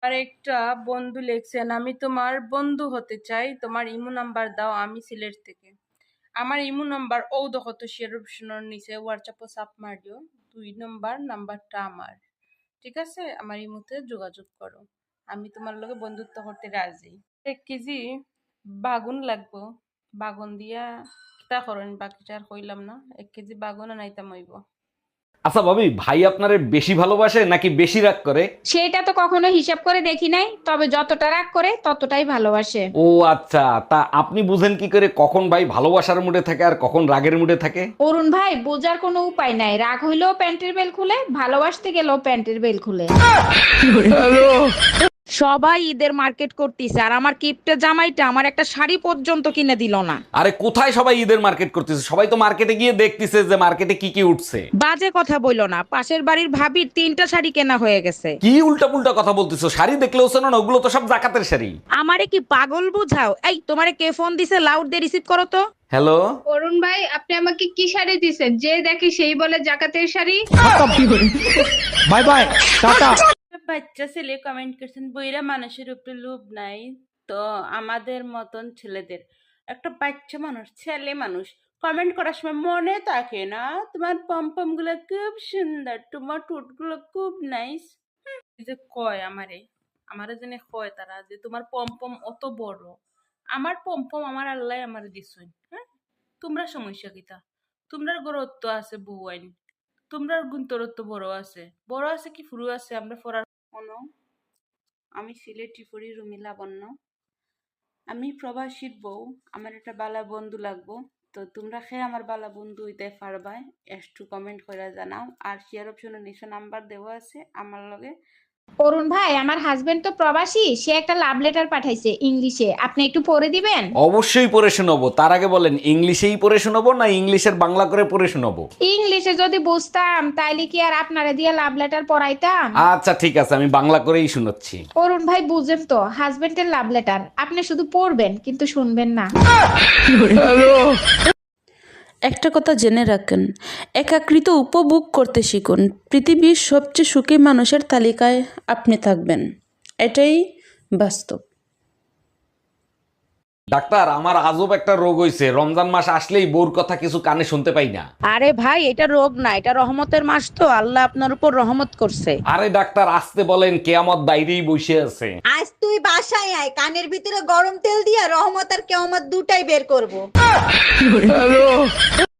আর একটা বন্ধু লিখছেন, আমি তোমার বন্ধু হতে চাই, তোমার ইমো নাম্বার দাও, আমি সিলেট থেকে। আমার ইমো নাম্বার ও দেখো তো শেয়ার অপশনের নিচে হোয়াটসঅ্যাপে চাপ মারিও, 2 নম্বর নাম্বারটা আমার। ঠিক আছে, আমার ইমোতে যোগাযোগ করো, আমি তোমার লগে বন্ধুত্ব করতে রাজি। 1 কেজি বাগুন লাগবো, বাগুন দিয়া কিতা করেন বাকিটা আর কইলাম না। 1 কেজি বাগুন আনাইতাম হইব। আচ্ছা ভাবি, ভাই আপনারে বেশি ভালোবাসে নাকি বেশি রাগ করে? সেটা তো কখনো হিসাব করে দেখি নাই, তবে যতটা রাগ করে ততটাই ভালোবাসে। ও আচ্ছা, তা আপনি বুঝেন কি করে কখন ভাই ভালোবাসার মুডে থাকে আর কখন রাগের মুডে থাকে? অরুণ ভাই, বোঝার কোনো উপায় নাই, রাগ হইলেও প্যান্টের বেল খুলে, ভালোবাসতে গেলেও প্যান্টের বেল খুলে। সবাই ঈদের মার্কেট করতেছে, আর আমার কিপটে জামাইটা আমার একটা শাড়ি পর্যন্ত কিনে দিল না। আরে কোথায় সবাই ঈদের মার্কেট করতেছে? সবাই তো মার্কেটে গিয়ে দেখতেছে যে মার্কেটে কি কি উঠছে। বাজে কথা বইলো না, পাশের বাড়ির ভাবির 3টা শাড়ি কেনা হয়ে গেছে। কি উল্টা পুল্টা কথা বলতেছো? শাড়ি দেখলেও শোনো না, ওগুলো তো সব জাকাতের শাড়ি। আমারে কি পাগল বুঝাও? এই, তোমারে কে ফোন দিছে? লাউড দিয়ে রিসিভ করো তো। হ্যালো। অরুণ ভাই, আপনি আমাকে কি শাড়ি দিছেন? যে দেখি সেই বলে জাকাতের শাড়ি। Bye bye, tata. একটা বাচ্চা ছেলে কমেন্ট করছেন, বইরা মানুষের উপরে লোভ নাই তো আমাদের মতন ছেলেদের। একটা বাচ্চা মানুষ, ছেলে মানুষ কমেন্ট করার সময় মনে থাকে না তোমার পম্পম গুলো খুব সুন্দর, তোমার ঠোঁট গুলো খুব নাইস। যে কয় আমারে, আমারে জেনে কয় তারা যে তোমার পম্পম অত বড়। আমার পম্পম আমার আল্লাহ আমারে দিছুন। হ্যাঁ, তোমরা সমস্যা কিতা? তোমরার গরত্ব আছে বউ আইন, তোমরার গুন্তরত্ব বড় আছে কি ফুরু আছে আমরা ফরার কোনো। আমি সিলেটি পড়ি, রুমি লাবণ্য। আমি প্রবাসীর বউ, আমার একটা বালা বন্ধু লাগবো। তো তোমরা খেয়ে আমার বালা বন্ধু হইতে পারবাই, একটু কমেন্ট করে জানাও। আর শেয়ার অপশনের নিচে নাম্বার দেওয়া আছে আমার লগে। অরুণ ভাই, আমার হাজবেন্ড তো প্রবাসী, সে একটা লাভ লেটার পাঠাইছে ইংলিশে, আপনি একটু পড়ে দিবেন? অবশ্যই পড়ে শোনাবো। তার আগে বলেন, ইংলিশেই পড়ে শোনাবো না ইংলিশের বাংলা করে পড়ে শোনাবো? ইংলিশে যদি বুঝতাম তাইলে কি আর আপনারে দিয়ে লাভ লেটার পড়াইতাম? আচ্ছা ঠিক আছে, আমি বাংলা করেই শোনাচ্ছি। অরুণ ভাই, বুঝেন তো, হাজবেন্ডের লাভ লেটার আপনি শুধু পড়বেন কিন্তু শুনবেন না। একটা কথা জেনে রাখেন, একাকৃত উপভোগ করতে শিখুন। পৃথিবীর সবচেয়ে সুখী মানুষের তালিকায় আপনি থাকবেন, এটাই বাস্তব। ডাক্তার, আমার আজব একটা রোগ হইছে, রমজান মাস আসলেই বউর কথা কিছু কানে শুনতে পাই না। আরে ভাই, এটা রোগ না, এটা রহমতের মাস, তো আল্লাহ আপনার উপর রহমত করছে। আরে ডাক্তার আসতে বলেন, কেয়ামত বাইরেই বসে আছে। আজ তুই বাসায় আয়, কানের ভিতরে গরম তেল দিয়া রহমত আর কেয়ামত দুটাই বের করব।